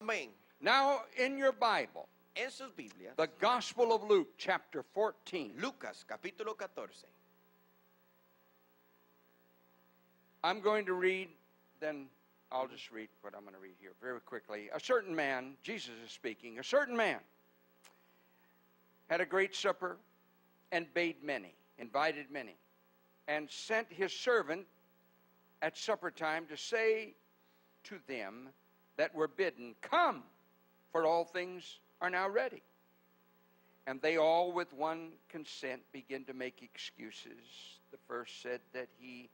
Amén. Now, in your Bible, En sus Biblias, the Gospel of Luke, chapter 14. Lucas, capítulo 14. I'm going to read, then I'll just read what I'm going to read here very quickly. A certain man, Jesus is speaking, a certain man had a great supper and invited many, and sent his servant at supper time to say to them that were bidden, "Come, for all things are now ready." And they all with one consent began to make excuses. The first said that he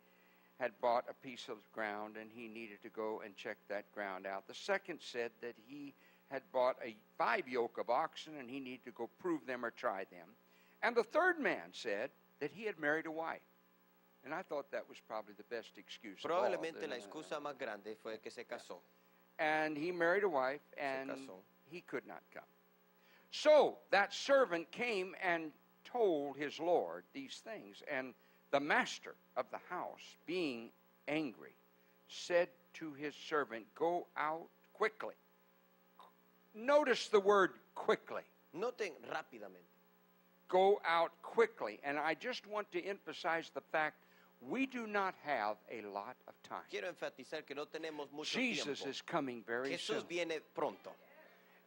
had bought a piece of ground and he needed to go and check that ground out. The second said that he had bought 5 yoke of oxen and he needed to go prove them or try them. And the third man said that he had married a wife. And I thought that was probably the best excuse of all. Probablemente la excusa más grande fue que se casó. And he married a wife and he could not come. So that servant came and told his Lord these things. And the master of the house, being angry, said to his servant, "Go out quickly." Notice the word quickly. Noten rápidamente. Go out quickly. And I just want to emphasize the fact we do not have a lot of time. Quiero enfatizar que no tenemos mucho Jesus tiempo. is coming very soon. Jesús viene pronto.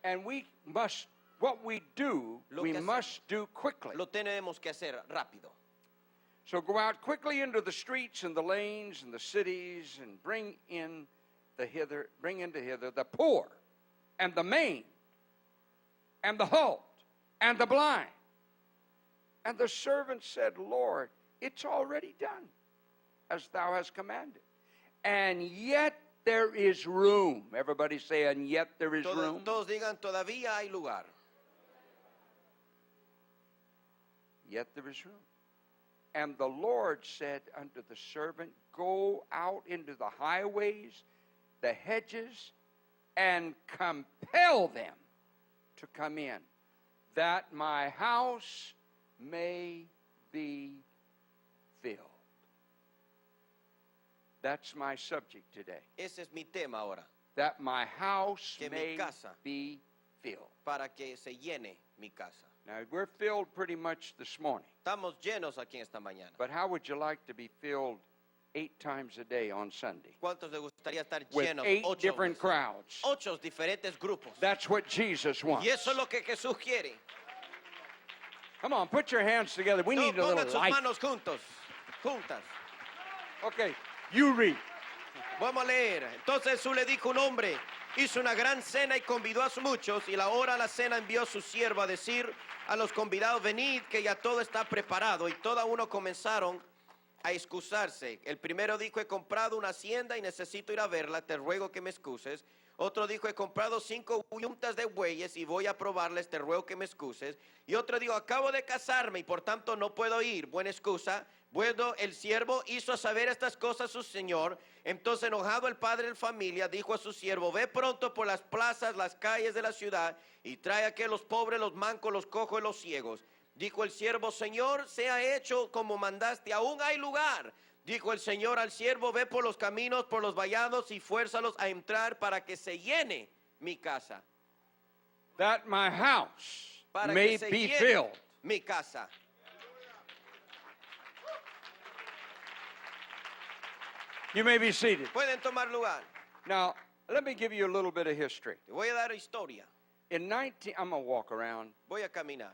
And we must, what we do, we must do quickly. Lo tenemos que hacer rápido. So go out quickly into the streets and the lanes and the cities and bring into hither the poor and the maimed and the halt and the blind. And the servant said, "Lord, it's already done, as thou hast commanded. And yet there is room." Everybody say, "And yet there is room." Todos digan, todavía hay lugar. Yet there is room. And the Lord said unto the servant, "Go out into the highways, the hedges, and compel them to come in, that my house may be filled." That's my subject today. Ese es mi tema ahora. That my house Que may mi casa, be filled. para que se llene mi casa. Now, we're filled pretty much this morning. Estamos llenos aquí esta mañana. But how would you like to be filled 8 times a day on Sunday? ¿Cuántos les gustaría estar With llenos 8 8 different veces? crowds. 8 diferentes grupos. That's what Jesus wants. Y eso es lo que Jesús quiere. Come on, put your hands together. We need a Pongan little sus light. manos juntas. Okay, you read. Vamos a leer. Entonces Jesús le dijo: un hombre hizo una gran cena y convidó a muchos, y la hora de la cena envió a su siervo a decir a los convidados: venid, que ya todo está preparado. Y todo uno comenzaron a excusarse. El primero dijo: he comprado una hacienda y necesito ir a verla, te ruego que me excuses. Otro dijo: he comprado 5 yuntas de bueyes y voy a probarles, te ruego que me excuses. Y otro dijo: acabo de casarme y por tanto no puedo ir. Buena excusa. Bueno, el siervo hizo saber estas cosas a su señor. Entonces, enojado el padre de familia, dijo a su siervo: ve pronto por las plazas, las calles de la ciudad, y trae aquí a los pobres, los mancos, los cojos y los ciegos. Dijo el siervo: Señor, sea hecho como mandaste, aún hay lugar. Dijo el Señor al siervo: ve por los caminos, por los vallados, y fuérzalos a entrar para que se llene mi casa. That my house Para may que se be llene filled. mi casa. You may be seated. Pueden tomar lugar. Now, let me give you a little bit of history. Te voy a dar historia. I'm going to walk around. Voy a caminar.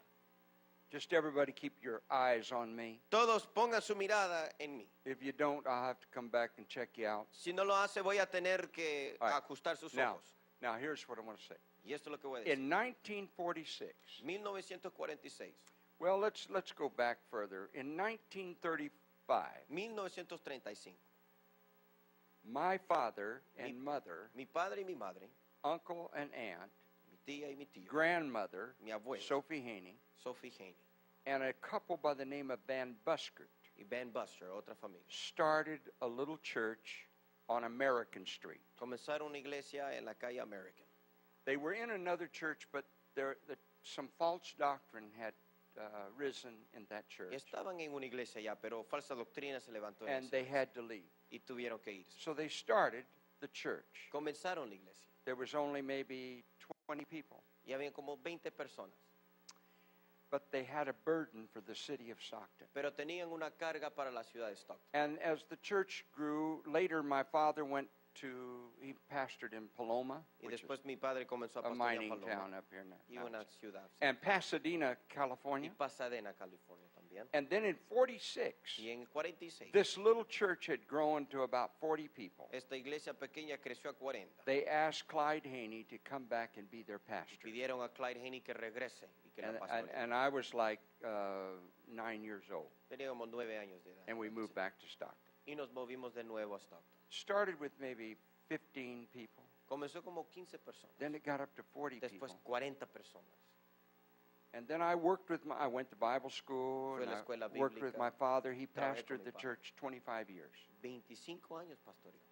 Just everybody keep your eyes on me. Todos pongan su mirada en mí. If you don't, I'll have to come back and check you out. Si no lo hace, voy a tener que All right. ajustar sus Now, ojos. now, here's what I want to say. Y esto es lo que voy a decir. In 1946, 1946, well, let's go back further. In 1935, 1935, my father and mother, mi padre y mi madre, uncle and aunt, mi tía y mi tío, grandmother, mi abuela, Sophie Haney, Sophie Haney, and a couple by the name of Van Buskert y Ben Buster, otra familia, started a little church on American Street. comenzaron una iglesia en la calle American. They were in another church, but some false doctrine had risen in that church, Estaban en una iglesia ya, pero falsa doctrina se levantó en and esa they iglesia, had to leave. y tuvieron que irse. So they started the church. Comenzaron la iglesia. there was only maybe 20 people. Y había como 20 personas. But they had a burden for the city of Stockton. Pero tenían una carga para la ciudad de Stockton. And as the church grew, later my father he pastored in Paloma, Y which después is mi padre comenzó a a pastorear mining Paloma town up here y now. una ciudad. And Pasadena, Y California. Pasadena, California también. And then in 46, Y en el 46, this little church had grown to about 40 people. esta iglesia pequeña creció a 40. They asked Clyde Haney to come back and be their pastor. Pidieron a Clyde Haney que regrese y que la pastoree. And I was like 9 years old. Tenía como 9 años de edad. And we moved back to Stockton. Y nos movimos de nuevo a Stockton. Started with maybe 15 people. Comenzó como 15 personas. Then it got up to 40 Después people. 40 personas. And then I went to Bible school, Fue and a la escuela I worked with bíblica. my father. He Trabajé con pastored mi the padre. church 25 years. 25 años pastoreó.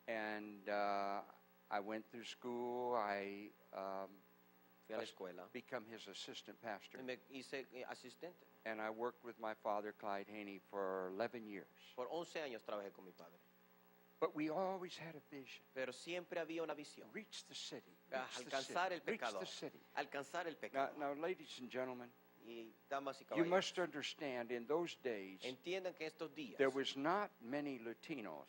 And I went through school. I Fui a la escuela become his assistant pastor. y me hice asistente. And I worked with my father, Clyde Haney, for 11 years. Por 11 años trabajé con mi padre. But we always had a vision. Pero siempre había una visión. Reach the city. Alcanzar el Reach pecador. the city. Alcanzar el Now, pecado. ladies and gentlemen, Y damas y you caballeros, must understand in those days, entiendan que estos días there was not many Latinos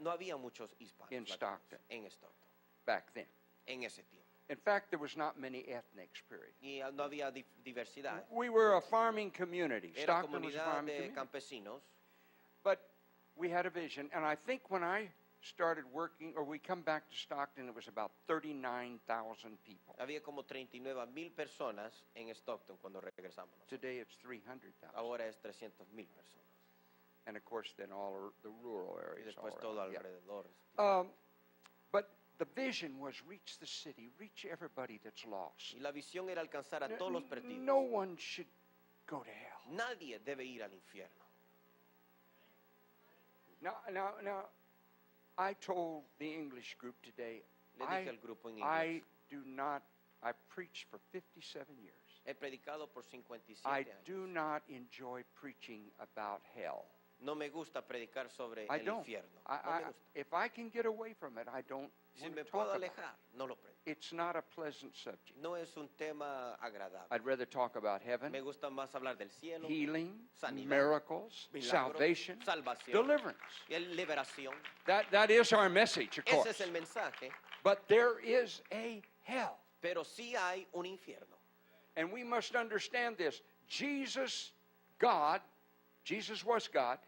no había muchos hispanos in latinos Stockton. en Stockton back then. en ese tiempo. In fact, there was not many ethnics, period. Y no había diversidad. We were a farming community. Era Stockton was a comunidad farming de community. campesinos. But we had a vision, and I think when I started working, or we come back to Stockton, it was about 39,000 people. Había como 39,000 personas en Stockton cuando regresamos. Today it's 300,000. Ahora es 300,000 personas. And of course, then all the rural Y areas. después all todo around, yeah. alrededor. But the vision was reach the city, reach everybody that's lost. Y la visión era alcanzar a todos los perdidos. No one should go to hell. Nadie debe ir al infierno. Now, I told the English group today, Le dije al grupo en I inglés, preached for 57 years. he predicado por 57 I años. do not enjoy preaching about hell. No me gusta predicar sobre I el don't. infierno. No me gusta. If I can get away from it, I don't Si want me to puedo talk about it. alejar, no lo predico. It's not a pleasant subject. No es un tema agradable. I'd rather talk about heaven, Me gusta más hablar del cielo, healing, sanidad, miracles, milagros, salvation, salvación, deliverance. y liberación. That is our message, of Ese course. es el mensaje, But there is a hell. pero sí hay un infierno. And we must understand this. Jesus was God,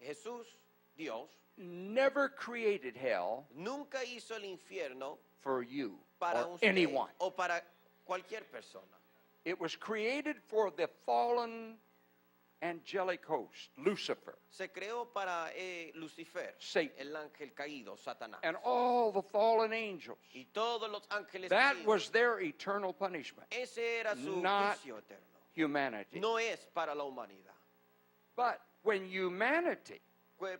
Jesús, Dios, never created hell nunca hizo el infierno for you para or usted anyone. o para cualquier persona. It was created for the fallen angelic host, Lucifer, Se creó para Lucifer, Satan, el ángel caído, Satanás, and all the fallen angels. y todos los ángeles That caídos. was their eternal punishment, Ese era su not juicio eterno. humanity. No es para la humanidad. But when humanity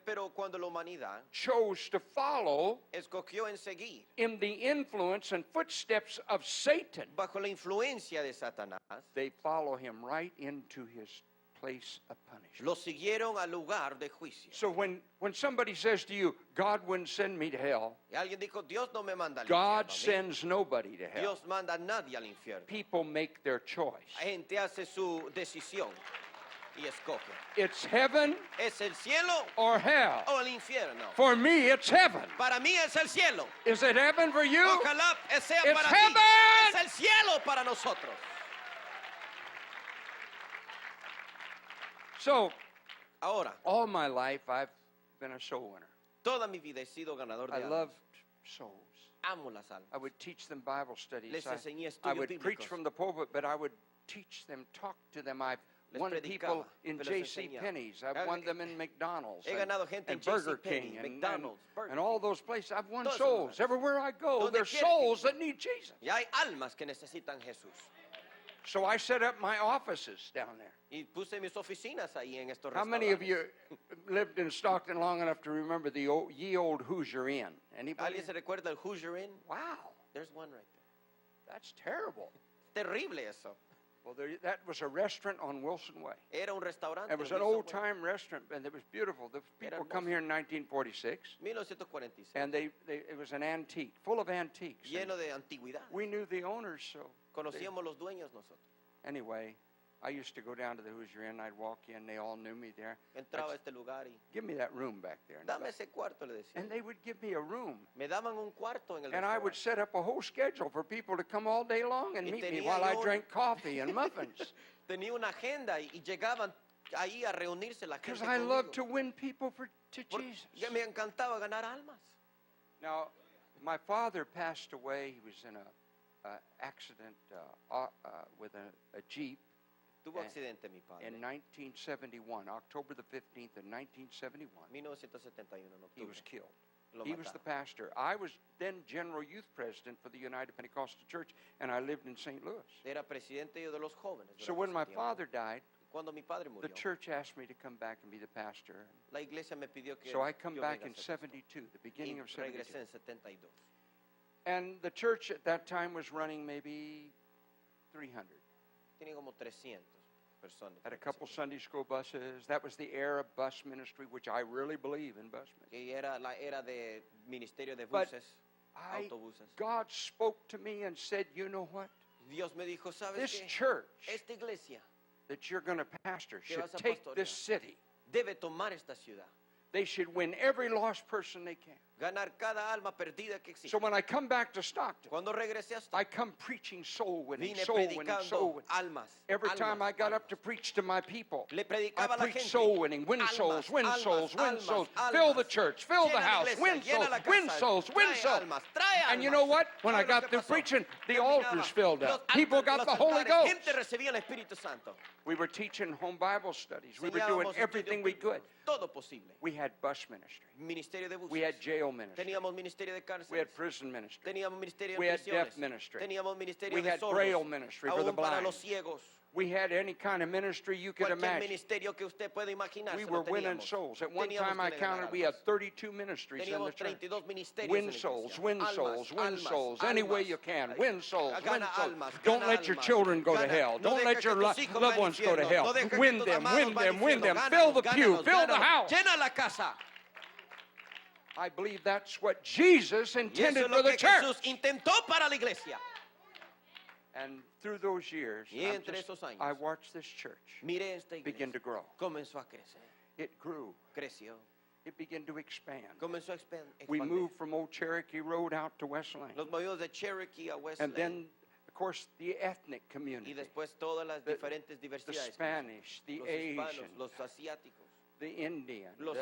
Pero cuando la humanidad chose to follow escogió en seguir in the influence and footsteps of Satan, bajo la influencia de Satanás, they follow him right into his place of punishment. lo siguieron al lugar de juicio. So when somebody says to you, God wouldn't send me to hell, Y alguien dijo, Dios no me manda al God infierno. a mí. sends nobody to hell. Dios manda a nadie al infierno. People make their choice. La gente hace su decisión y escoge. It's heaven ¿Es el cielo or hell. o el infierno? For me, it's heaven. Para mí es el cielo. Is it heaven for you? Ojalá sea It's para heaven. ti. Es el cielo para nosotros. So, Ahora, all my life, I've been a soul winner. toda mi vida he sido ganador I de loved almas. souls. Amo las almas. I would teach them Bible studies. Les enseñé I estudios would preach bíblicos. from the pulpit, but I would teach them, talk to them. I've Les won predicaba, people in pero les J.C. enseñaba. Penney's. I've won them in McDonald's He and, ganado gente en and Burger J.C. King Penney, and, McDonald's, Burger and all those places. I've won Todos esos souls. lugares. Everywhere I go, Donde there's quiera que souls voy. that need Jesus. Y hay almas que necesitan Jesús. So I set up my offices down there. Y puse mis oficinas ahí en estos How many of restaurantes. you lived in Stockton long enough to remember the ye old Hoosier Inn? Anybody? ¿Alguien se recuerda el Hoosier Inn? Wow, There's one right there. that's terrible. Terrible eso. Well, that was a restaurant on Wilson Way. Era un restaurante. It was en an Wilson Way. old-time restaurant, and it was beautiful. The people come here in 1946, 1946. and it was an antique, full of antiques. Lleno de antigüedad. We knew the owners, so. Conocíamos los dueños nosotros. Anyway, I used to go down to the Hoosier Inn. I'd walk in. They all knew me there. Entraba a este lugar y Give me that room back there. dame ese cuarto, le decía. And they would give me a room. Me daban un cuarto en el And I would restaurante. set up a whole schedule for people to come all day long and Y meet me tenía while I yo un- drank coffee and muffins. Tenía una agenda y llegaban ahí a reunirse la Because gente I love conmigo. to win people to Porque Jesus. me encantaba ganar almas. Now, my father passed away. He was in a accident with a Jeep Tuvo accidente mi padre. in 1971, October the 15th in 1971. 1971 en He octubre. was killed. Lo He was the mataron. pastor. I was then general youth president for the United Pentecostal Church, and I lived in St. Louis. Era presidente yo de los jóvenes. So durante when ese my tiempo. father died, Cuando mi padre the murió, church asked me to come back and be the pastor. la iglesia me pidió que So I come yo back venga in a ser pastor. 72, the beginning Y of 72. regresé en 72. And the church at that time was running maybe 300. Tenía como 300 personas. Had a couple Sunday school buses. That was the era of bus ministry, which I really believe in bus ministry. Y era la era de ministerio de But buses, autobuses. God spoke to me and said, you know what? Dios me dijo, ¿sabes This qué? church Esta iglesia that you're going to pastor Que should vas a take pastorear. this city. debe tomar esta ciudad. They should win every lost person they can. Ganar cada alma perdida que existe. So when I come back to Stockton, Cuando regresé a I come preaching soul winning, vine soul winning, soul predicando winning. almas. Every time I got almas. up to preach to my people, Le I predicaba a la preach gente. soul winning, win Almas, souls, win almas, souls, win almas, souls. almas. Fill the church, fill Llena the la house, iglesia, win llena souls, la win casa, souls, win trae souls. almas, trae And you almas. know what? When I ¿Sabe lo got que through pasó? preaching, the Terminaba. altars filled up. Los People altares- got los the Holy altares, Ghost. gente recibía el Espíritu Santo. We were teaching home Bible studies. We were doing Enseñábamos everything estudios we could. bíblicos, todo posible. We had bus ministry. Ministerio de buses. We had jail ministry. Teníamos ministerio de cárceles. We had prison ministry. Teníamos ministerio We de had prisiones. deaf ministry. Teníamos ministerio We de had sordos. braille ministry for the Aún para blind. los ciegos. We had any kind of ministry you could Cualquier imagine. ministerio que usted pueda imaginar. We were winning souls. At one Teníamos time I que ganar counted we almas. had 32 ministries in the Teníamos church. 32 ministerios Win en la souls, iglesia. win Almas, souls, win almas, souls, any way almas. you can. Win souls, win Gana souls. almas, Don't gana let your almas. children go to Gana- hell. no Don't dejes let que your tus hijos loved vayan ones go to infierno. hell. No dejes que Win tus them, amados win vayan them, win infierno. them. Gánalos, Fill the pew, gánalos, fill the gánalos. house. Llena la casa. I believe that's what Jesus Y eso intended es for lo the que church. Jesús intentó para la iglesia. And through those years, Y entre esos años, I watched this church Mire esta begin iglesia. to grow. Comenzó a crecer. It grew. Creció. It began to expand. Comenzó a We expandir. moved from Old Cherokee Road out to West Lane. Nos movimos de Cherokee a West And Lane. then, of course, the ethnic Y community, después todas las The- diferentes the diversidades. Spanish, the Los hispanos, Asian, los asiáticos. the Indian, Los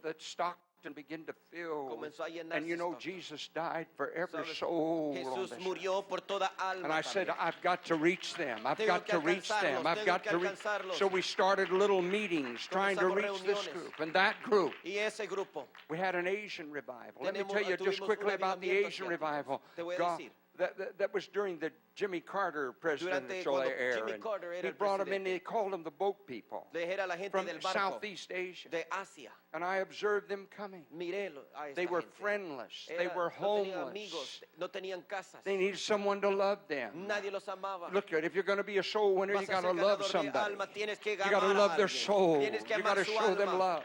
the Stockton began to fill. Comenzó a llenarse And you know, Stockton. Jesus died for every ¿Sabes? soul on Jesús this earth. murió por toda alma. And I said, también. I've got to reach them. I've Tengo got que to reach them. alcanzarlos, I've tengo got que to reach. alcanzarlos. So we started little meetings trying to Comenzamos reach this reuniones. group. And that group, Y ese grupo. we had an Asian revival. Let me Tenemos- tell you just tuvimos quickly un about the avivamiento Asian asiático. revival. Te voy a God, decir. that was during the Jimmy Carter presidential cuando era. Jimmy and Carter era he el brought them in, presidente. they called them the boat people Le dije a la gente from del barco Southeast Asia. de Asia. And I observed them coming. Miré a esta They were gente. friendless. They Era- were no tenían amigos, homeless. no tenían casas. They needed someone to love them. Nadie los amaba. Look, if you're going to be a soul winner, you Vas a got to ser love ganador de somebody. alma, tienes que You got to amar a love their alguien. soul. You Tienes que got to amar su show them alma. love.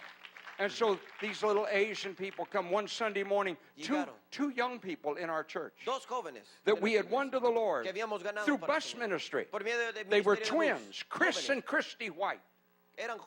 And so these little Asian people come one Sunday morning, Llegaron. two young people in our church Dos jóvenes that de we nuestra had won to iglesia the Lord que habíamos ganado through para el bus Señor. ministry. Por medio de They were ministerio de twins, bus, Chris jóvenes. and Christy White. Eran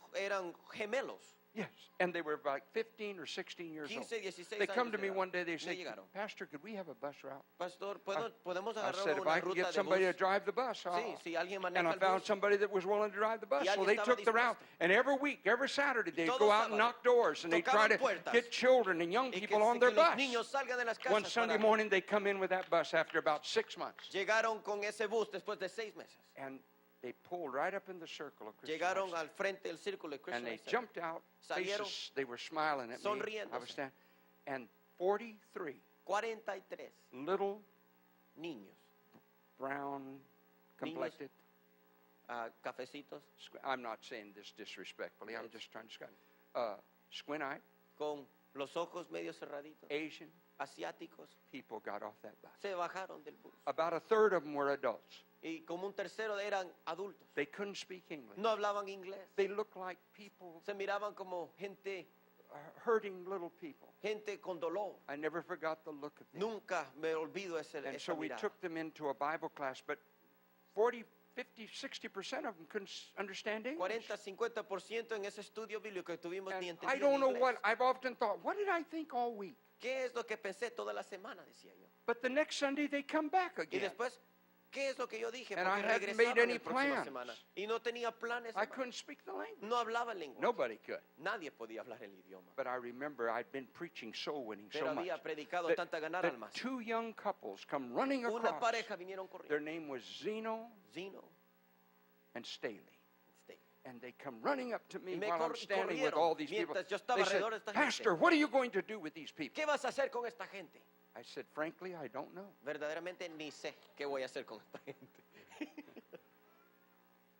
gemelos. Yes, and they were like 15 or 16 years old. 15, 16 They come años to de me edad. one day, they Me say, llegaron. Pastor, could we have a bus route? Pastor, ¿podemos I agarrar said, if una I can ruta get de somebody to bus? drive the bus, Sí, si alguien and maneja I el found bus. somebody that was willing to drive the bus. Y So alguien they estaba took the route. dispuesto. And every week, every Saturday, they'd Todo go out and sábado, knock doors and they'd try tocaban to puertas. get children and young Y que, people on que their los bus. niños salgan de las casas. One Sunday para- morning, they come in with that bus after about 6 months. Llegaron con ese bus después de 6 meses. And they pulled right up in the circle of Christian Llegaron Life al frente del círculo de and Christian they Life Center. jumped out, Salieron faces, they were smiling at me. I was sonriéndose. standing, and 43 43 little niños, brown complected. cafecitos, I'm not saying this disrespectfully. I'm Yes. just trying to describe. Squint-eyed, con los ojos medio cerraditos, Asian, asiáticos people got off that bus. se bajaron del bus. About a third of them were adults. Y como un tercero eran adultos. They couldn't speak English. No hablaban inglés. They looked like people, Se miraban como gente hurting little people. con dolor. I never forgot the look of them. Nunca me olvido And esa so we mirada. took them into a Bible class, but 40, 50, 60% of them couldn't understand English. 40-50% en ese estudio bíblico que tuvimos ni And entendían I don't know inglés. what, I've often thought, what did I think all week? ¿Qué es lo que pensé toda la semana? Decía yo. But the next Sunday they come back Y again. después, ¿qué es lo que yo dije? And I Porque hadn't made regresaron any la próxima plans. semana. Y no tenía planes. I hermano. couldn't speak the language. No hablaba el lenguaje. Nobody could. Nadie podía hablar el idioma. But I remember I'd been preaching soul winning so Pero much había predicado that, tanta ganar that almas. two young couples come running Una across. pareja vinieron Their corriendo. name was Zeno Zeno, and Staley. Staley. And they come running up to me Y me while I'm standing with corrieron all these people. mientras yo They estaba said, alrededor de esta Pastor, gente. what are you going to do with these people? ¿Qué vas a hacer con esta gente? I said, frankly, I don't know. Verdaderamente ni sé qué voy a hacer con esta gente.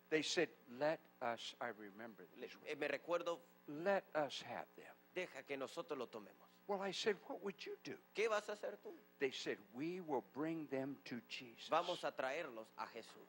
They said, let us, I remember this, Me recuerdo, let us have them. deja que nosotros lo tomemos. Well, I said, what would you do? ¿Qué vas a hacer tú? They said, we will bring them to Jesus. Vamos a traerlos a Jesús.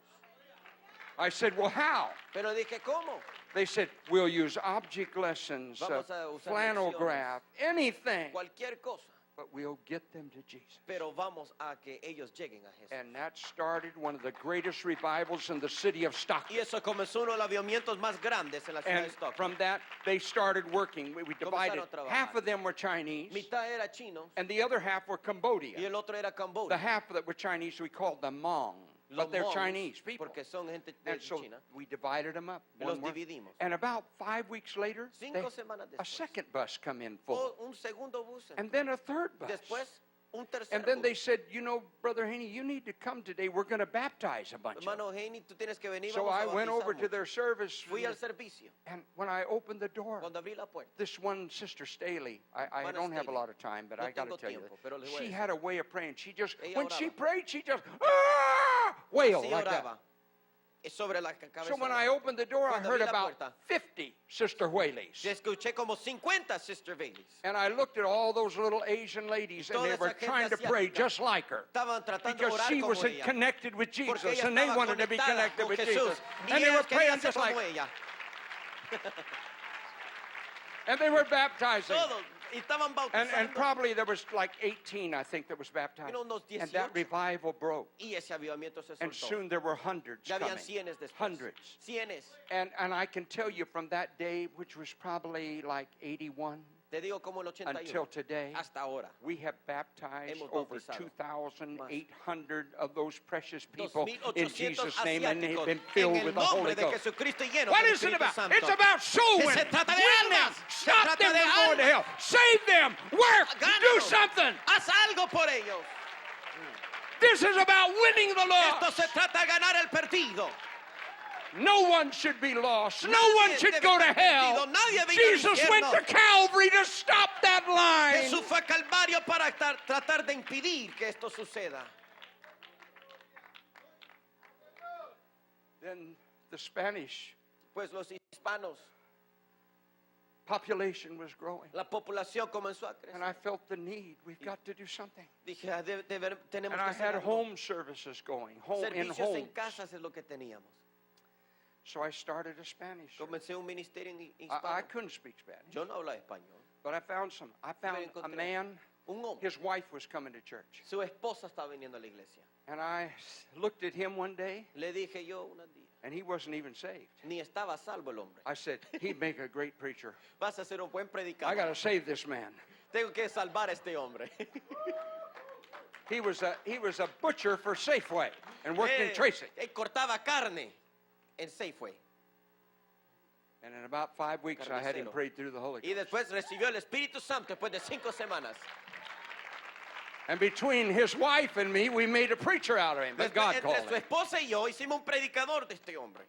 I said, well, how? Pero dije, ¿cómo? They said, we'll use object lessons, Vamos a usar flannel graph, anything, Cualquier cosa. but we'll get them to Jesus. Pero vamos a que ellos lleguen a Jesús. And that started one of the greatest revivals in the city of Stockton. Y eso comenzó uno de los avivamientos más grandes en la ciudad And de Stockton. from that, they started working. We divided. Comenzaron a trabajar. Half of them were Chinese, Mitad era chino and the other half were y Cambodia. el otro era The Cambodia. half that were Chinese, we called them Hmong, Los but they're Hmongs, Chinese people. Porque son gente de And so China. we divided them up. Los one more. dividimos. And about 5 weeks later, Cinco semanas a después. second bus come in full. Un segundo bus. And then a third bus. Después, un tercer And then bus. they said, you know, Brother Haney, you need to come today. We're going to baptize a bunch of them. Hermano Haney, tú tienes que venir. So Vamos I a went bautizar over to mucho. their service. Fui al servicio. And when I opened the door, Cuando abrí la puerta. this one sister Staley, I Hermana don't have a Staley. lot of time, but No I got to tengo tell you, tiempo, pero les voy a she decir. had a way of praying. She just, Ella when she oraba. prayed, she just, ah, wailed Así like oraba. that. Sobre la cabeza. So when de I la- opened the door, I Cuando heard abrí la about puerta. 50 Sister Whaleys. Escuché como 50 Sister Baileys. And I looked at all those little Asian ladies, and Toda they esa were gente trying to pray asiática. just like her. Estaban tratando de Because orar she como was ella. connected with Porque Jesus, ella and they estaba wanted to be conectada connected con with Jesús. Jesus. Y And they were ellos querían praying ser just like, como ella. and they were baptizing. Todos. Y estaban bautizando. And probably there was like 18, I think, that was baptized. Unos And that 18. revival broke. Y ese avivamiento se And soltó. soon there were hundreds Ya habían coming. cienes después. Hundreds. Cienes. And I can tell you from that day, which was probably like 81, Te digo como el 81. until today, Hasta ahora. we have baptized Hemos over bautizado 2,800 of those precious people in 2,800 Jesus' name, and they've asiáticos been en filled el with the Holy nombre de Ghost. Jesucristo y llenos What del is it Espíritu about? Santo. It's about soul Que winning. se trata de Win them. almas. Se Stop trata them de from going to hell. almas. Save them. Work. Do Gánalos. something. Haz algo por ellos. This is about winning the Esto lost. se trata de ganar el perdido. No one should be lost. No Nadie one should debe go to estar hell. perdido. Nadie debe ir al Jesus went infierno. to Calvary to stop that line. Jesús fue a Calvario para tratar de impedir que esto suceda. Then the Spanish Pues los hispanos, population was growing. la población comenzó a And crecer. I felt the need. We've got to do something. Dije, tenemos And que I hacer had algo. home services going, in Servicios homes. en casas es lo que teníamos. So I started a Spanish church. Comencé un ministerio en I hispano. couldn't speak Spanish, Yo no hablaba español. but I found a encontré. man, Un hombre, his wife was coming to church. su esposa estaba viniendo a la iglesia. And I looked at him one day, Le dije yo un día, and he wasn't even saved. ni estaba salvo el hombre. I said, he'd make a great preacher. Vas a ser un buen I predicador. got to save this man. Tengo que salvar a este hombre. He was a butcher for Safeway and worked in Tracy. Él cortaba carne en Safeway. And in about 5 weeks, I had him Carnicero. prayed through the Holy Y Ghost. después recibió el Espíritu Santo después de 5 semanas. And between his wife and me, we made a preacher out of him. But God Entre called su him. esposa y yo hicimos un predicador de este hombre.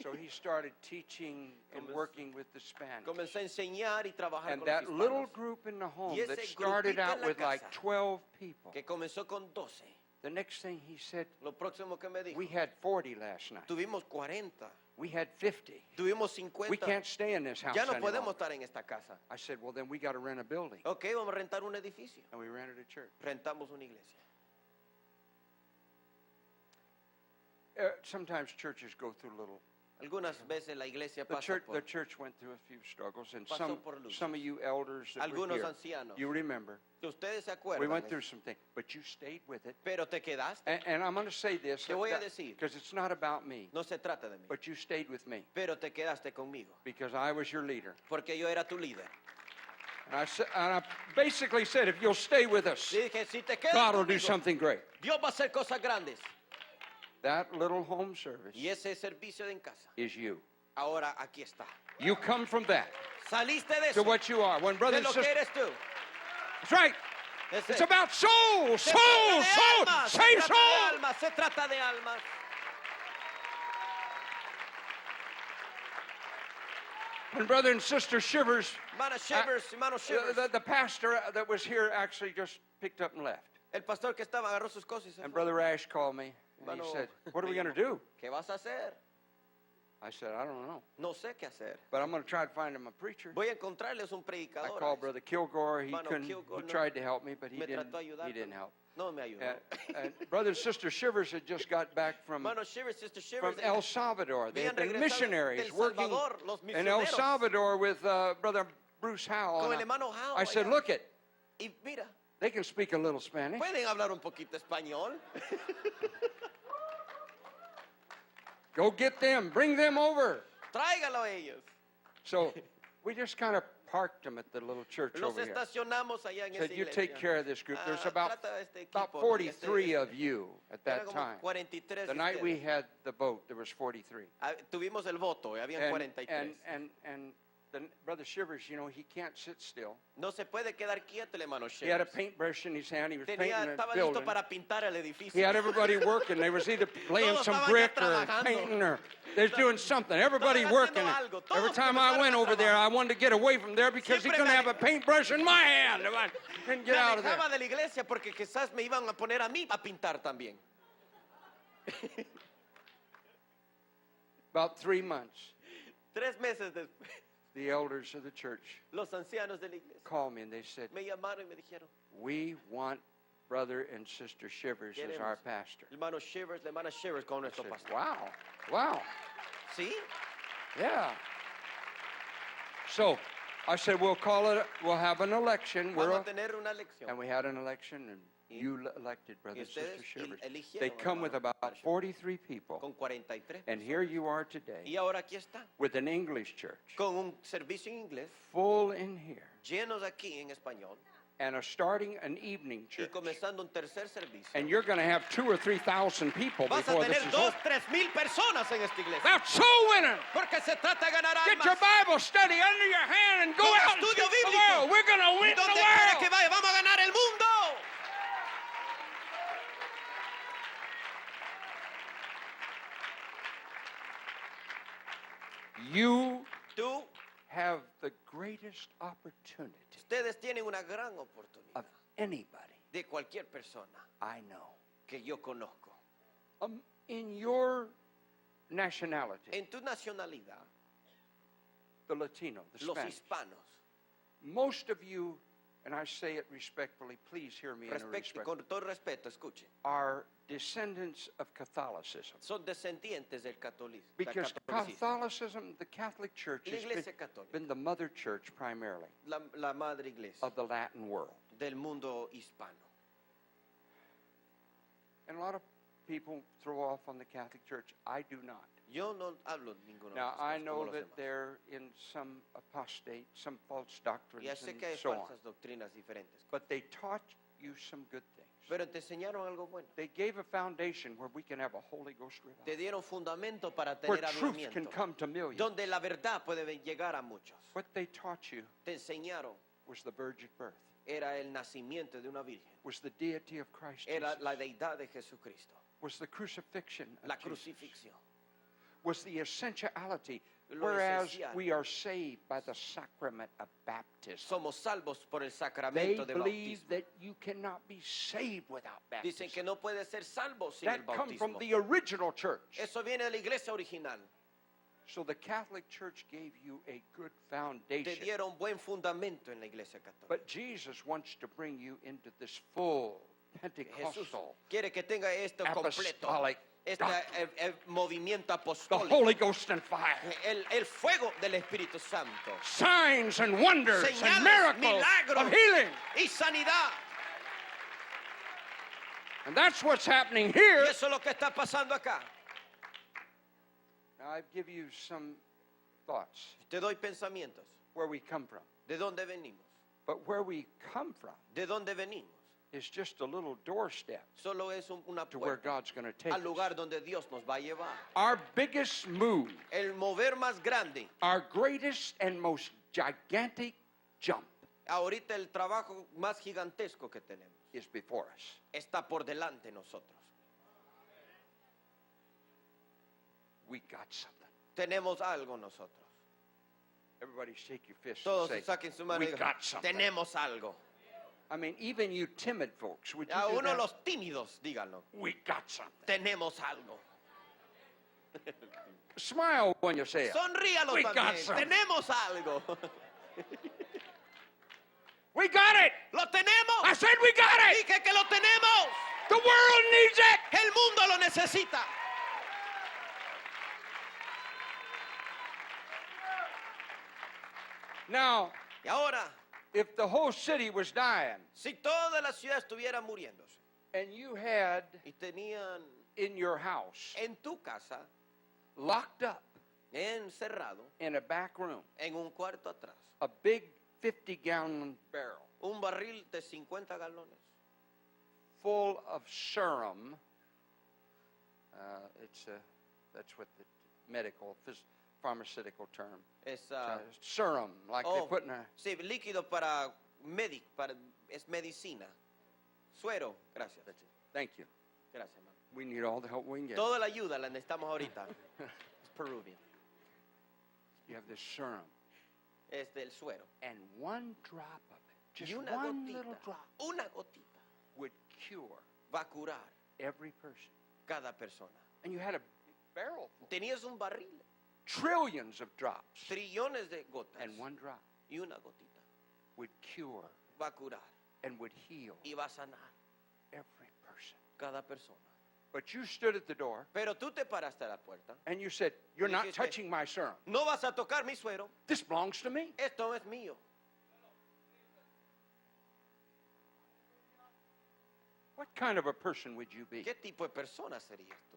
So he started teaching and working with the Spanish. Comenzó a enseñar y trabajar And con los that little hispanos. group in the home Y that ese started grupito en out la with like casa 12 people que comenzó con 12 The next thing he said, Lo próximo que me dijo, we had 40 last night. tuvimos 40, We had 50. tuvimos We 50. can't stay in this house Ya no any podemos longer. estar en esta casa. I said, well, then we got to rent a building. Ok, vamos a rentar un edificio. And we rented a church. Rentamos una iglesia. Sometimes churches go through little. Algunas veces la iglesia pasa The church went through a few struggles, and Pasó por luchas. some of you elders that were Algunos here, ancianos. you remember. Ustedes se We acuerdan. went through some things, but you stayed with it. Pero te quedaste. And I'm going to say this, Te voy a decir. because it's not about me, No se trata de mí. but you stayed with me Pero te quedaste conmigo. because I was your leader. Porque yo era tu líder. And I basically said, if you'll stay with us, Y dije, si te quedas God will do conmigo, something great. Dios va a hacer cosas grandes. That little home service Y ese servicio de en casa. is you. Ahora aquí está. You come from that Saliste de to eso. what you are. When De brothers lo and que sisters, eres tú. that's right. Ese- It's about souls, Se souls, trata de souls. almas, Say se trata de souls. almas, se trata de almas. When brother and sister Shivers, Hermano Shivers, hermano Shivers. the pastor that was here actually just picked up and left. El pastor que estaba agarró sus cosas y se And fue. brother Ash called me and he Hermano, said, what are we me going to llamó. do? ¿Qué vas a hacer? I said, I don't know, No sé qué hacer. but I'm going to try to find him a preacher. Voy a encontrarles un I predicador. called brother Kilgore. He Hermano couldn't. Kilgore, He no. tried to help me, but he Me didn't. trató de ayudar, He didn't pero help. No me ayudó. And brother and sister Shivers had just got back from Hermano Shivers, sister Shivers. El Salvador. They had habían been regresado missionaries del working Salvador, los in El misioneros. Salvador with brother Bruce Howell. Con And el hermano Howe I said, allá. look it, Y mira, they can speak a little Spanish. pueden hablar un poquito español. Go get them. Bring them over. Tráigalo a ellos. So we just kind of parked them at the little church Los over here. estacionamos allá en Said, esa you iglesia. take care of this group. There's about Trata de este about equipo, 43 of you at Era that como time. 43 The de night we ustedes. had the vote, there was 43. Tuvimos el voto, habían And, 43. and the brother Shivers, you know, he can't sit still. No se puede quedar quieto el hermano He had a Shivers. paintbrush in his hand. He was painting the Estaba listo building. para pintar el edificio. He had everybody working. They was either laying Todos some estaban ya brick or trabajando. painting or they was doing something. Everybody Estaban working. haciendo algo. Every Todos time I comenzaron went a over there, I trabajar. wanted to get away from there because he Siempre couldn't me have a paintbrush in my hand. I couldn't Me get out of there. alejaba de la iglesia porque quizás me iban a poner a mí a pintar también. About 3 months, 3 meses después, the elders of the church los ancianos de la iglesia called me and they said, me llamaron y me dijeron, we want brother and sister Shivers as our Queremos. pastor. hermano Shivers, la hermana Shivers con I nuestro said, pastor. wow, wow, ¿Sí? yeah. So I said, we'll have an election. Vamos a tener una elección. And we had an election, and Y- you elected brother Y and sister ustedes Shivers. eligieron They al come with hermano about Shivers 43 people. Con 43 And here you are today Y ahora aquí está, with an English church, con un servicio en inglés, full in here, llenos aquí en español, and starting an evening y church. comenzando un tercer servicio. And you're going to have 2,000 or 3,000 people Vas a before this tener is 2, over. 3 mil personas en esta iglesia. About soul winning. Porque se trata de ganar Get your almas. Bible study under your hand and go Con out and estudio teach the bíblico. world. We're going to win the Donde quiera que world. vaya, vamos a ganar el mundo. You Tú, have the greatest opportunity ustedes tienen una gran oportunidad of anybody de cualquier persona I know. que yo conozco. In your nationality, En tu nacionalidad, the Latino, the los Spanish, hispanos, most of you, and I say it respectfully, please hear me in a respect, con todo respeto, escuchen, are descendants of Catholicism. son descendientes del catolicismo. Because Catholicism, the Catholic Church, La has iglesia católica, been the mother church primarily la madre iglesia of the Latin world. del mundo hispano. And a lot of people throw off on the Catholic Church. I do not. Yo no hablo ninguno de Now, estos I como know los that demás. they're in some apostate, some false doctrines Ya sé que hay and so on. falsas doctrinas diferentes, But they taught you some good things. pero te enseñaron algo bueno. They gave a foundation where we can have a Holy Ghost revival, Te dieron fundamento para where tener truth can avivamiento, come to millions. donde la verdad puede llegar a muchos. What they taught you Te enseñaron, was the virgin birth, era el nacimiento de una virgen, was the deity of Christ era Jesus, la deidad de Jesucristo, was the crucifixion la of Jesus, crucifixión, was the essentiality lo Whereas esencial. we are saved by the sacrament of baptism. Somos salvos por el They sacramento de believe bautismo. that you cannot be saved without baptism. Dicen que no puede ser salvo sin el That comes from bautismo. the original church. Eso viene de la iglesia original. So the Catholic Church gave you a good Te foundation. dieron buen fundamento en la iglesia católica. But Jesus wants to bring you into this full Jesús Pentecostal, quiere que tenga esto completo. apostolic Este doctrine. el movimiento The apostólico. Holy Ghost and fire. El fuego del Espíritu Santo. Signs and wonders and Señales, miracles milagros. of healing. Y sanidad. And that's what's happening Y here. eso es lo que está pasando acá. Now, I give you some thoughts Te doy pensamientos. where we come from. ¿De dónde venimos? But where we come from ¿De dónde venimos? is just a little doorstep Solo es una to where puerta God's going to take al lugar us. donde Dios nos va a llevar. Our biggest move, El mover más grande, our greatest and most gigantic jump ahorita el trabajo más gigantesco que tenemos, is before us. está por delante de nosotros. We got something. Tenemos algo nosotros. Everybody shake your fist Todos and say, saquen su mano we y digan, got something. tenemos algo. I mean, even you timid folks, would you A do uno that? los tímidos, díganlo. We got something. Tenemos algo. Smile when you say it. Sonríalo We got también. something. Tenemos algo. We got it. Lo tenemos. I said we got it. Dije que lo tenemos. The world needs it. El mundo lo necesita. Now, Y ahora, if the whole city was dying si toda la ciudad estuviera muriéndose and you had y tenían in your house en tu casa, locked up encerrado, in a back room en un cuarto atrás, a big 50-gallon barrel un barril de 50 galones full of serum, that's what the pharmaceutical term. es, Serum, like they oh, put in a... sí, líquido para es medicina. Suero, gracias. Thank you. Gracias, hermano. We need all the help we can get. Toda la ayuda la necesitamos ahorita. Es Peruvian. You have this serum. Es del suero. And one drop of it, just Y una one gotita, little drop, una gotita would cure va a curar every person. cada persona. And you had a barrel full, Tenías un barril, trillions of drops, trillones de gotas and one drop y una gotita would cure va a curar and would heal y va a sanar every person. cada persona. But you stood at the door Pero tú te paraste a la puerta. and you said, "You're not Dijiste, touching my serum. No vas a tocar mi suero. This belongs to me." Esto es mío. What kind of a person would you be? ¿Qué tipo de persona serías tú?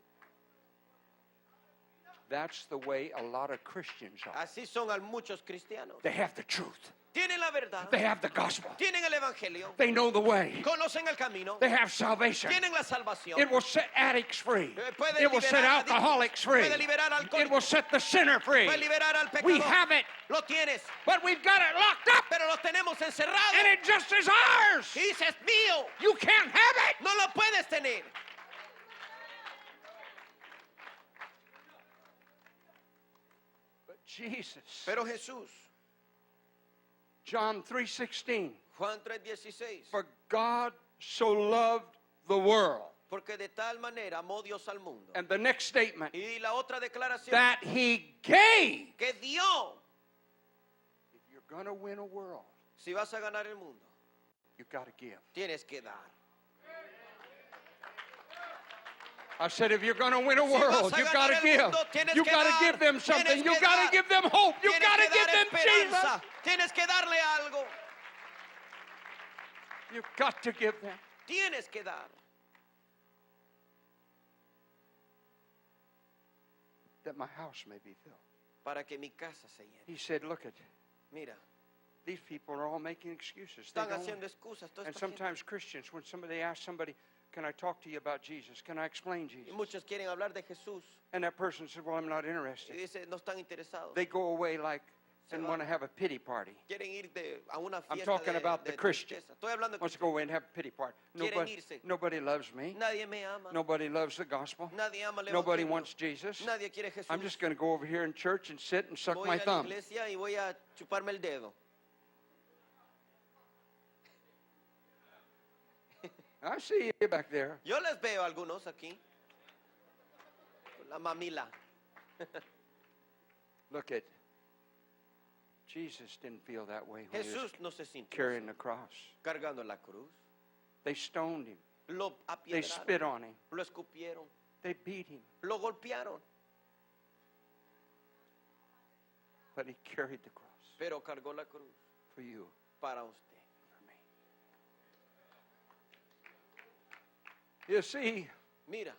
That's the way a lot of Christians are. Así son muchos cristianos. They have the truth. Tienen la verdad. They have the gospel. Tienen el evangelio. They know the way. Conocen el camino. They have salvation. Tienen la salvación. It will set addicts free. Puede It will set liberar alcoholics free. Puede liberar al It will set the sinner free. Puede liberar al pecador. We have it, Lo tienes. but we've got it locked up, Pero lo tenemos encerrado. and it just is ours. Y dices, es mío. You can't have it. No lo puedes tener. But Jesus, Pero Jesús, John 3:16, Juan 3:16, for God so loved the world. porque de tal manera amó Dios al mundo. And the next statement, Y la otra declaración, that he gave. que dio. If you're going to win a world, Si vas a ganar el mundo, you've got to give. tienes que dar. I said, if you're going to win a Si vas world, a you've got to ganar el give. mundo, tienes You've que got to dar. give them something. Tienes You've que got dar. to give them hope. You've Tienes got to que give dar them Jesus. esperanza. Tienes que darle algo. You've got to give them. Tienes que dar. That my house may be filled. Para que mi casa se llene. He said, look at, Mira, these people are all making excuses. They están don't haciendo want- excusas. Toda And esta gente. sometimes Christians, when somebody asks somebody, can I talk to you about Jesus? Can I explain Y Jesus? muchos quieren hablar de Jesús. And that person says, well, I'm not Y interested. dice, no están interesados. They go away like and want to have a pity party. Quieren ir a una I'm fiesta talking about the Christian. tristeza. Estoy hablando de Wants to go away and have a pity party. Quieren irse. Nobody loves me. Nadie me ama. Nobody loves the gospel. Nadie ama el Nobody evangelio. wants Jesus. Nadie quiere Jesús. I'm just going to go over here in church and sit and suck Voy my a la thumb. iglesia y voy a chuparme el dedo. I see you back there. Yo les veo a algunos aquí. Con la mamila. Look at Jesus didn't feel that way when he was Jesús no se sintió carrying así, the cross. cargando la cruz. They stoned him. Lo They spit apiedraron. on him. Lo escupieron. They beat him. Lo golpearon. But he carried the cross Pero cargó la cruz for you, para usted. for me. You see, Mira,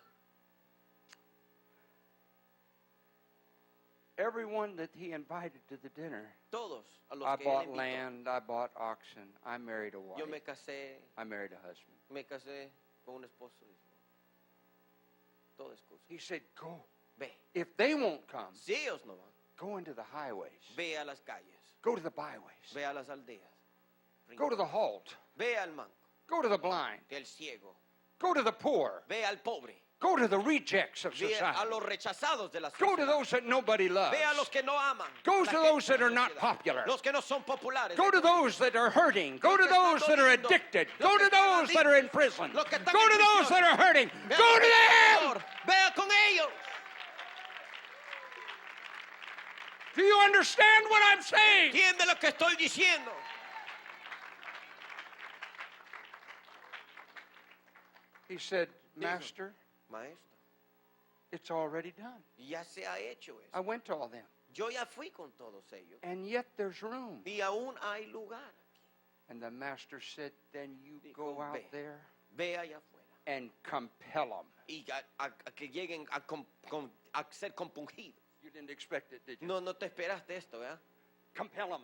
everyone that he invited to the dinner, todos a los I que él bought invitó. land, I bought oxen, I married a wife, Yo me casé I married a husband. con un esposo. Dice. Todo excusa. He said, go. Ve. If they won't come, Si ellos no van, go into the highways. ve a las calles. Go to the byways. Ve a las aldeas. Go to the halt. Ve al manco, Go to the blind. el ciego. Go to the poor. Ve al pobre. Go to the rejects of Ve a society. los rechazados de la Go to sociedad. those that nobody loves. Ve a los que no aman. Go la to gente those de that la are not sociedad. popular. Los que no son populares. Go to those that are hurting. Go Los to que están those that are doliendo. addicted. Los Go que to están those that are in prison. Los que están Go en to those prisión. that are hurting. Ve a Go los to que están them. peor. Vea con ellos. Do you understand what I'm saying? ¿Entiende lo que estoy diciendo? He said, Master, Maestro, it's already done. ya se ha hecho eso. I went to all them. Yo ya fui con todos ellos. And yet there's room. Y aún hay lugar aquí. And the master said, then you Dijo, go out ve. there Ve allá afuera. and compel them. Y a que lleguen a ser compungidos. You didn't expect it, did you? No te esperaste esto, ¿verdad? Compel them.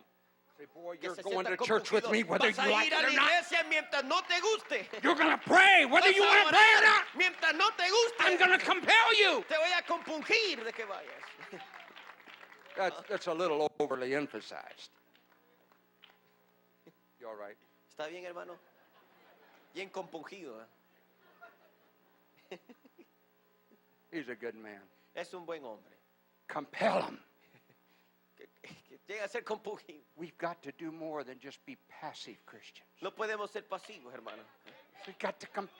Say, boy, Que you're se going to sientan church with compungidos. me whether Vas a you like ir a it la or not. iglesia mientras no te guste. You're going to pray whether Vas you a want to pray or orar not. mientras no te guste. I'm going to compel you. Te voy a compungir de que vayas. That's a little overly emphasized. You all right? ¿Está bien, hermano? Bien compungido, ¿eh? He's a good man. Es un buen hombre. Compel him. Que llega a ser compungido. We've got to do more than just be passive Christians. No podemos ser pasivos, hermano. We've got to compel.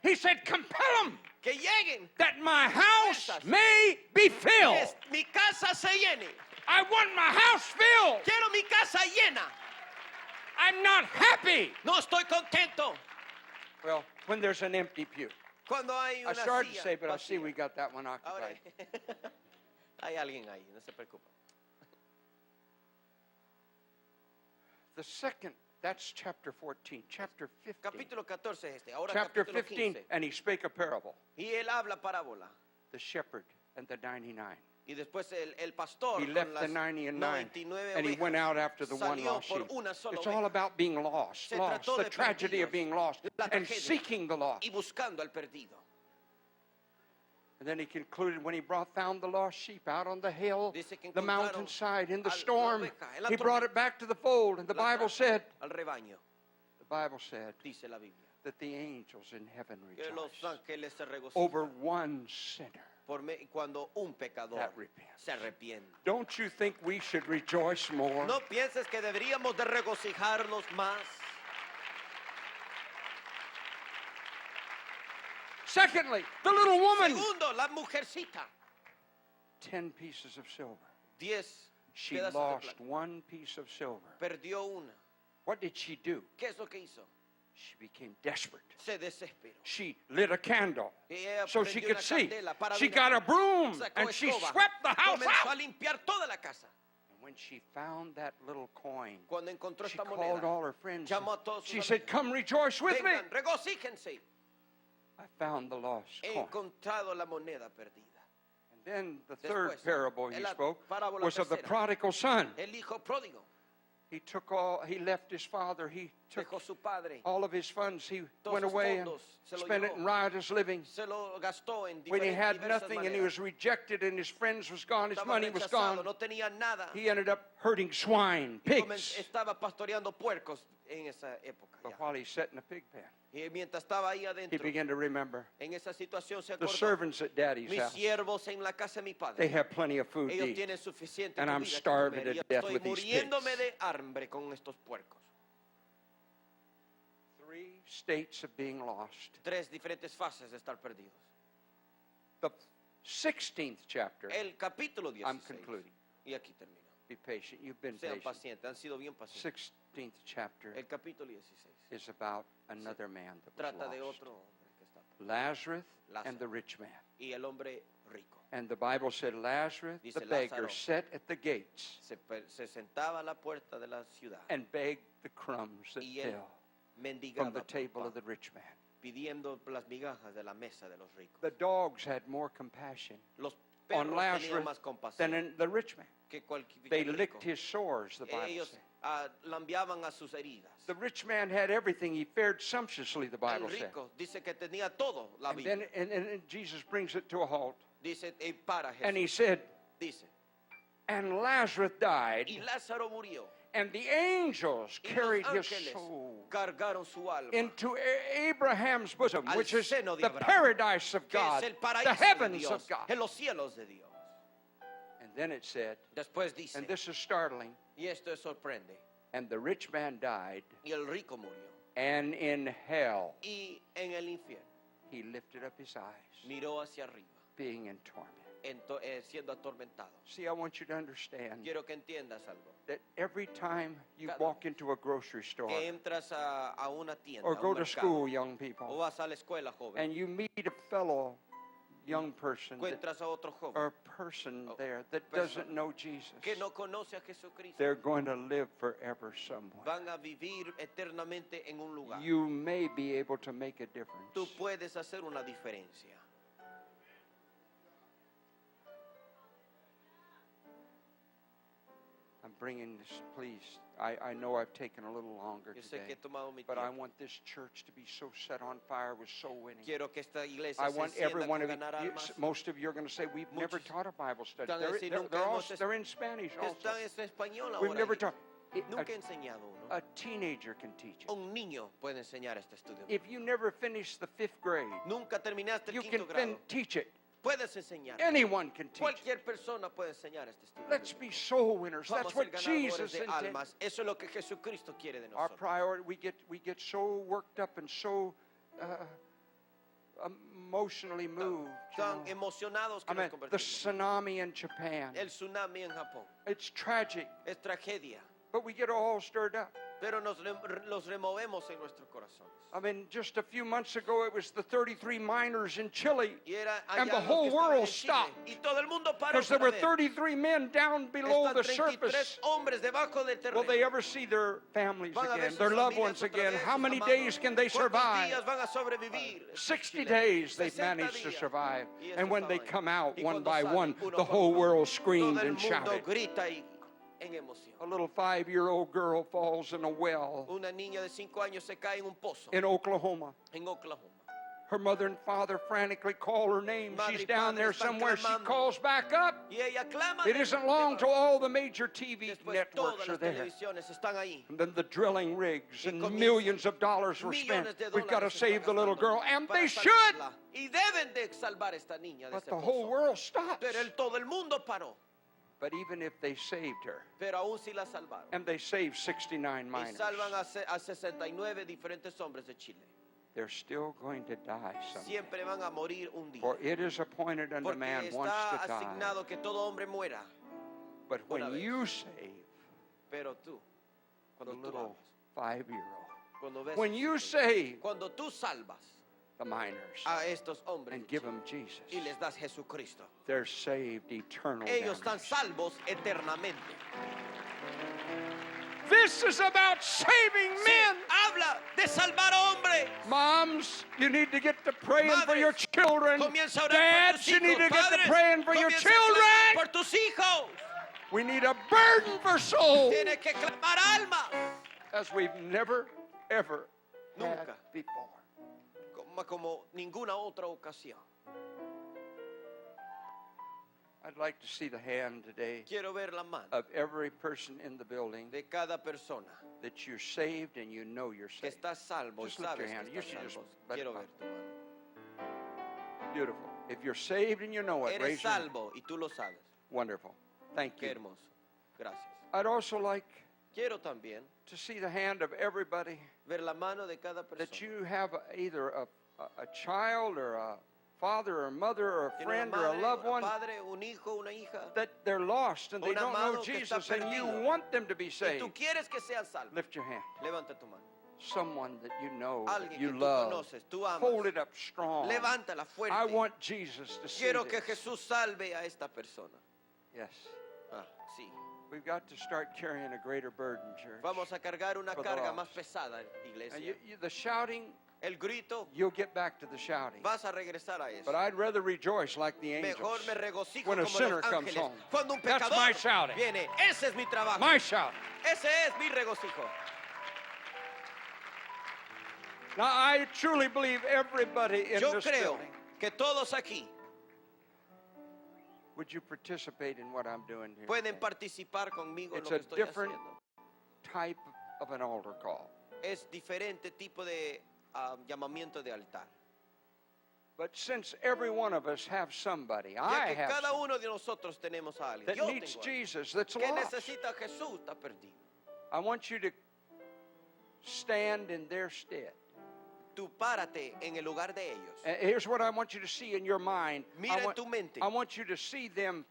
He said, compel them Que lleguen. that my house may be filled. Mi casa se llene. I want my house filled. Quiero mi casa llena. I'm not happy. No estoy contento. Well, when there's an empty pew. Cuando hay I una started to silla say, but I see vacía. we got that one Ahora, occupied. hay alguien ahí, no se preocupe. The second, that's chapter 14. Chapter 15. Capítulo 14 es este. Ahora Chapter capítulo 15, 15. and he spake a parable. Y él habla parábola. The shepherd and the 99. Y después el pastor He con left las the 99 99 and he went ovejas out after the one salió lost por sheep. una sola It's oveja. all about being lost, Se lost, trató the de tragedy of perdidos, being lost la and tragedia, seeking the lost. y buscando al perdido. And then he concluded when he found the lost sheep out on the hill, Dice que the encontraron mountainside, in the la storm, oveja en la he brought tormenta. it back to the fold. And the La Bible trajo said, al rebaño, dice la Biblia, that the angels in heaven que los rejoice ángeles se regocijan over one sinner cuando un pecador that repents. se arrepiente. Don't you think we should rejoice more? ¿No pienses que deberíamos de regocijarnos más? Secondly, the little woman, Segundo, la mujercita, 10 pieces of silver. 10 She pedazos de lost plata. one piece of silver. Perdió una. What did she do? ¿Qué es lo que hizo? She became desperate. Se desesperó. She lit a candle Y ella so she prendió could una see. candela para She ver. got a broom Sacó and she escoba. swept the house Comenzó a out. limpiar toda la casa. And when she found that little coin, Cuando encontró she esta called moneda, all her friends. llamó a todos She sus said, amigos. come rejoice with me. Vengan, regocíjense. I found the lost He coin. encontrado la moneda perdida. And then the third Después, parable he en la spoke parábola was of the tercera. prodigal son. El hijo pródigo. He left his father. He took Dejó su padre. all of his funds. He Todos went sus away and fondos se lo spent it llevó. in riotous living. Se lo gastó en When he had diversas nothing and he maneras. was rejected and his friends was gone, his Estaba money was rechazado, gone, no tenía nada. he ended up herding swine, pigs. Estaba pastoreando puercos en esa época. But Ya. while he sat in a pig pen, Y mientras estaba ahí he adentro, began to remember en esa situación se the acordó. servants at Daddy's Mis house. siervos en la casa de mi They padre. have plenty of food to Ellos eat. tienen suficiente And I'm comida que starving comer. to Y death estoy with these muriéndome pigs. de hambre con estos puercos. 3 states of being lost. 3 diferentes fases de estar perdidos. The 16th chapter, El capítulo I'm 16. concluding. Y aquí termino. Be patient. You've been Sean patient. pacientes, han sido bien pacientes. 16th chapter El capítulo 16 is about another man that trata was de lost. otro hombre que está Lazarus Lázaro. and the rich man. y el hombre rico. And the Bible said Lazarus, Dice the beggar, Lázaro. sat at the gates Se sentaba a la puerta de la ciudad and begged the crumbs that y él fell mendigaba from the por table pan, of the rich man. pidiendo las migajas de la mesa de los ricos. The dogs had more compassion Los on perros tenían Lazarus más compasión than in the rich man. que cualquier They rico. licked his sores, the Bible Ellos said. lambiaban a sus heridas. The rich man had everything. He fared sumptuously, the Bible El said. rico dice que tenía todo la And vida. then and Jesus brings it to a halt. Dice, para And he Jesús. said, Dice, and Lazarus died, y Lázaro murió. and the angels Y carried los his ángeles soul cargaron su alma. into Abraham's bosom, Al which is seno de the Abraham, paradise of que es God, el the paraíso de heavens Dios, of God. en los cielos de Dios. And then it said, Después dice, and this is startling, y esto sorprende, and the rich man died, y el rico murió. and in hell Y en el infierno he lifted up his eyes, miró hacia arriba, being in torment. siendo atormentado. See, I want you to understand Quiero que entiendas algo. that every time you Cada walk into a grocery store Que entras a una tienda, or a go un to mercado, school, young o people, vas a la escuela, joven, and you meet a fellow young person that, encuentras a otro joven or a person Oh, there that persona doesn't know Jesus, que no conoce a Jesucristo, they're going to live forever somewhere. van a vivir eternamente en un lugar. You may be able to make a difference. Tú puedes hacer una diferencia. I'm bringing this, please. I know I've taken a little longer Yo sé que he today, tomado mi but I tiempo. want this church to be so set on fire with soul winning. Quiero que esta iglesia I se want every encienda one con of ganar you, almas. most of you are going to say, we've never Muchos taught a Bible study. van a decir, They're, "Nunca hemos they're in Spanish also. Está en español We've ahora. never y taught. Nunca he enseñado uno. A teenager can teach it. Un niño puede enseñar este estudio. If you never finished the 5th grade, Nunca terminaste el you can quinto then grado. teach it. Puedes enseñar. Anyone can teach it. Cualquier persona puede enseñar este estudio. Let's be soul winners. Vamos That's a ser what ganadores Jesus de intended. almas. Eso es lo que Jesucristo quiere de Our nosotros. priority, we get so worked up and so emotionally moved. you Tan know. emocionados que I mean, nos the convertimos. tsunami in Japan. El tsunami en Japón It's tragic, es tragedia, but we get all stirred up. pero los removemos en nuestros corazones. I mean, just a few months ago, it was the 33 miners in Chile, Y era and allá the los whole que estaban world en Chile, stopped y todo el mundo paró because there para were ver. 33 men down below Están the 33 surface. hombres debajo del terreno. Will they ever see their families Van a ver again, sus their loved familias ones otra again? vez, How sus many amados. days can they ¿Cuántos survive? días van a sobrevivir? estos 60 chilenos? days they've 60 managed to días. survive. Y eso And when they estaban ahí. come out Y one cuando by salen, one, uno the por whole uno, world screamed todo el and mundo shouted. grita en emoción. A little 5-year-old girl falls in a well Una niña de 5 años se cae en un pozo in Oklahoma. en Oklahoma. Her mother and father frantically call her name. Madre She's y down padre there están somewhere. She clamando. calls back up. Y ella clama. It isn't long till all the major TV Después networks todas are las there. televisiones están ahí. And then the drilling rigs Y and comienzan millions of dollars were spent. Millones de We've got to dólares se save están the little gastando girl, and para they should. salvarla. Y deben de salvar a esta niña de But ese the whole pozo. world stops. Pero todo el mundo paró. But even if they saved her, Pero aún si la salvaron. and they saved 69 Y miners, salvan a 69 diferentes hombres de Chile. they're still going to die someday. Siempre van a morir un día. For it is appointed unto Porque man once está to die. asignado que todo hombre muera. But una when vez. you save Pero tú, the cuando tú little hablas, 5-year-old, cuando ves when a you estos save cuando tú salvas the miners a estos hombres and give them Jesus, y les das Jesucristo, they're saved eternal ellos están damnation. salvos eternamente. This is about saving Sí, men. habla de salvar hombres. Moms, you need to get to praying for Madres, your children. Comienza a orar por Dads, tus you need hijos. to get to Padres, praying for your comienza a clamar children. por tus hijos. We need a burden for souls Tiene que clamar almas. as we've never, ever had Nunca. before. Como ninguna otra ocasión. I'd like to see the hand today Quiero ver la mano of every person in the building de cada persona that you're saved and you know you're que saved. está salvo y Just lift sabes your que hand. You está should just salvo. let Quiero it ver tu mano. Beautiful. If you're saved and you know it, Eres raise your hand. salvo y tú lo sabes. Wonderful. Thank Qué you. hermoso. Gracias. I'd also like Quiero también to see the hand of everybody ver la mano de cada persona. that you have either a child or a father or mother or a Tiene friend una or a madre, loved un one padre, un hijo, una hija. that they're lost and they Un don't know amado que está Jesus and you perdido. want them to be Y saved. tú quieres que sean salvos. Lift your hand. Levanta tu mano. Someone that you know, that Alguien you que tú love. conoces, tú amas. Hold it up strong. Levántala fuerte. I want Jesus to see Quiero que this. Jesús salve a esta persona. Yes. Ah, sí. We've got to start carrying a greater burden, church. Vamos a cargar una For the carga lost. más pesada, Now, iglesia. the shouting, El grito, you'll get back to the shouting. vas a regresar a eso. But I'd rather rejoice like the angels. Mejor me regocijo when a como sinner los comes ángeles. home. Cuando un That's pecador my shouting. viene, ese es mi trabajo. My shouting. Ese es mi regocijo. Now, I truly believe everybody in Yo this creo building, que todos aquí would you participate in what I'm doing here? pueden today? participar conmigo en It's lo a que estoy different haciendo. type of an altar call. Es diferente tipo de llamamiento de altar. But since every one of us have somebody, Ya I que have cada somebody uno de nosotros tenemos a alguien. that Yo needs tengo a alguien Jesus, that's que lost. necesita a Jesús, está perdido. I want you to stand in their stead. Tú párate en el lugar de ellos. And here's what I want you to see in your mind. Mira en tu mente. I want you to see them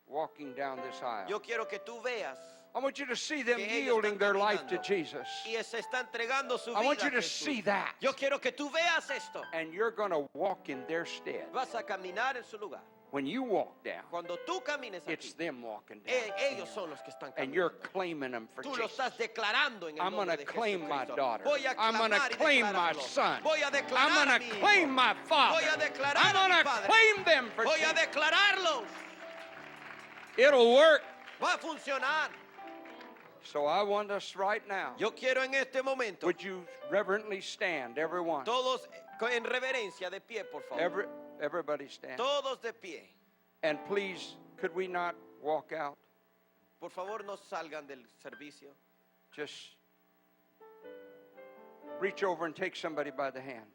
walking down this aisle. Yo quiero que tú veas I want you to see them que ellos yielding están their life to caminando Jesus. y se está entregando su I vida want you a to Jesús. see that. Yo quiero que tú veas esto. And you're going to walk in their stead. Vas a caminar en su lugar. When you walk down, Cuando tú camines it's aquí, them walking down. ellos son los que están And you're caminando. claiming them for Tú lo Jesus. estás declarando en el I'm going nombre to de claim my Jesucristo. daughter. Voy a I'm going to clamar y claim my declararlo. son. Voy a I'm declarar going a to mi hijo. claim my father. Voy a declarar I'm a mi going to padre. claim them for Voy a Jesus. declararlos. It'll work. Va a funcionar. So I want us right now. Yo quiero en este momento, Would you reverently stand, everyone? todos en reverencia de pie, por favor. Everybody stand. Todos de pie. And please, could we not walk out? Por favor, no salgan del servicio. Just reach over and take somebody by the hand.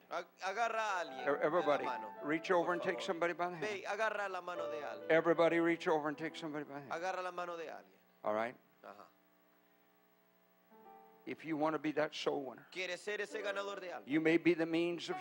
Agarra a alguien de Everybody, la mano. reach over por and take favor. somebody by the hand. Ve, agarra la mano de alguien. Everybody, reach over and take somebody by the hand. Agarra la mano de alguien. All right? Ajá. If you want to be that soul winner, ¿Quieres ser ese ganador de algo? you may be the means of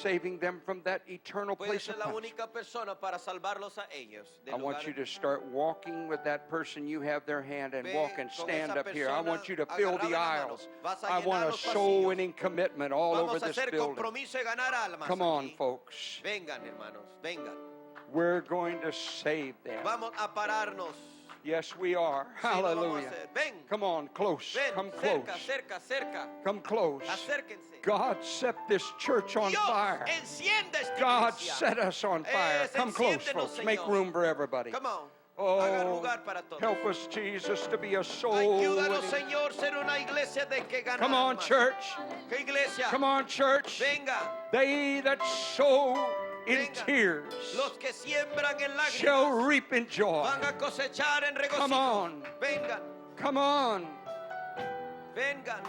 saving them from that eternal Puedes place ser of la punishment. única persona para salvarlos a ellos. I want you to start walking with that person you have their hand and Ve walk and con stand esa up here. I persona want you to fill agarrado the de la mano. aisles. Vas a I want llenar a los soul pasillos. winning commitment all over Vamos a this hacer building. compromiso de ganar almas Come on, aquí. folks. Vengan, hermanos, vengan. We're going to save them. Vamos a pararnos. Yes, we are. Sí, lo vamos a Hallelujah. hacer. Ven, Come on, close. ven, Come cerca, close. cerca, cerca. Come close. Acérquense. God set this church on Dios, fire. enciende esta God iglesia. set us on fire. Come close, enciéndenos, folks. Make Señor. room for everybody. Come on. Haga Oh, lugar para todos. help us, Jesus, to be a soul Ayúdanos, winning. Señor, ser una iglesia de que gana Come on, almas. church. ¿Qué iglesia? Come on, church. Venga. They that sow in Venga. tears Los que siembran en shall lágrimas reap in joy. van a cosechar en regocijo. Come on. Vengan, Come on. vengan.